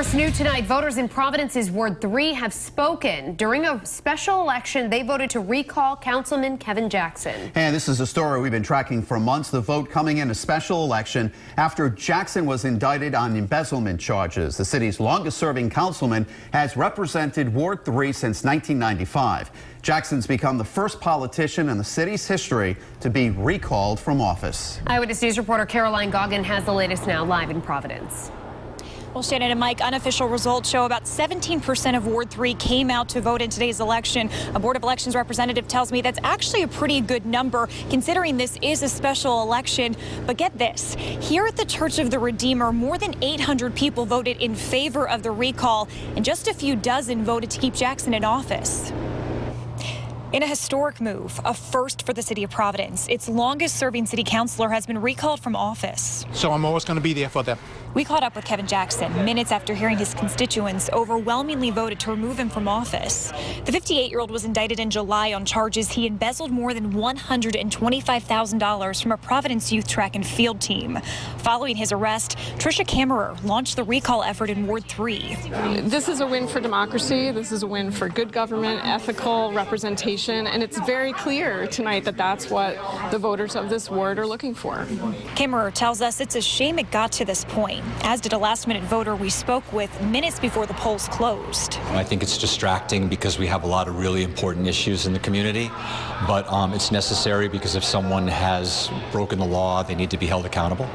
First new tonight, voters in Providence's Ward 3 have spoken. During a special election, they voted to recall Councilman Kevin Jackson. And this is a story we've been tracking for months. The vote coming in a special election after Jackson was indicted on embezzlement charges. The city's longest-serving councilman has represented Ward 3 since 1995. Jackson's become the first politician in the city's history to be recalled from office. Eyewitness News reporter Caroline Goggin has the latest now live in Providence. Well, Shannon and Mike, unofficial results show about 17% of Ward 3 came out to vote in today's election. A Board of Elections representative tells me that's actually a pretty good number considering this is a special election. But get this, here at the Church of the Redeemer, more than 800 people voted in favor of the recall, and just a few dozen voted to keep Jackson in office. In a historic move, a first for the city of Providence, its longest-serving city councilor has been recalled from office. So I'm always going to be there for them. We caught up with Kevin Jackson minutes after hearing his constituents overwhelmingly voted to remove him from office. The 58-year-old was indicted in July on charges he embezzled more than $125,000 from a Providence youth track and field team. Following his arrest, Tricia Kammerer launched the recall effort in Ward 3. This is a win for democracy. This is a win for good government, ethical representation, and it's very clear tonight that that's what the voters of this ward are looking for. Kammerer tells us it's a shame it got to this point, as did a last-minute voter we spoke with minutes before the polls closed. I think it's distracting because we have a lot of really important issues in the community, but it's necessary because if someone has broken the law, they need to be held accountable.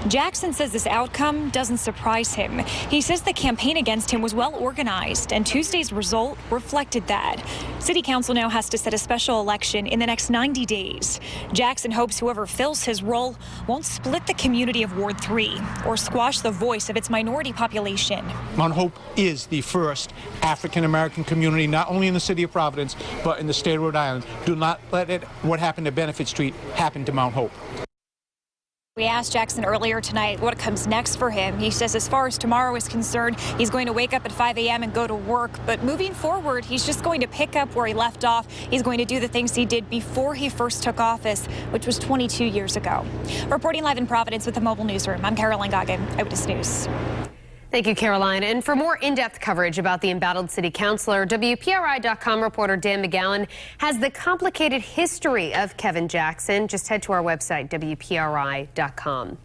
Jackson says this outcome doesn't surprise him. He says the campaign against him was well organized, and Tuesday's result reflected that. City Council now has to set a special election in the next 90 days. Jackson hopes whoever fills his role won't split the community of Ward 3 or squash the voice of its minority population. Mount Hope is the first African-American community, not only in the city of Providence, but in the state of Rhode Island. Do not let what happened to Benefit Street happen to Mount Hope. We asked Jackson earlier tonight what comes next for him. He says as far as tomorrow is concerned, he's going to wake up at 5 a.m. and go to work. But moving forward, he's just going to pick up where he left off. He's going to do the things he did before he first took office, which was 22 years ago. Reporting live in Providence with the Mobile Newsroom, I'm Caroline Goggin, Eyewitness News. Thank you, Caroline. And for more in-depth coverage about the embattled city councilor, WPRI.com reporter Dan McGowan has the complicated history of Kevin Jackson. Just head to our website, WPRI.com.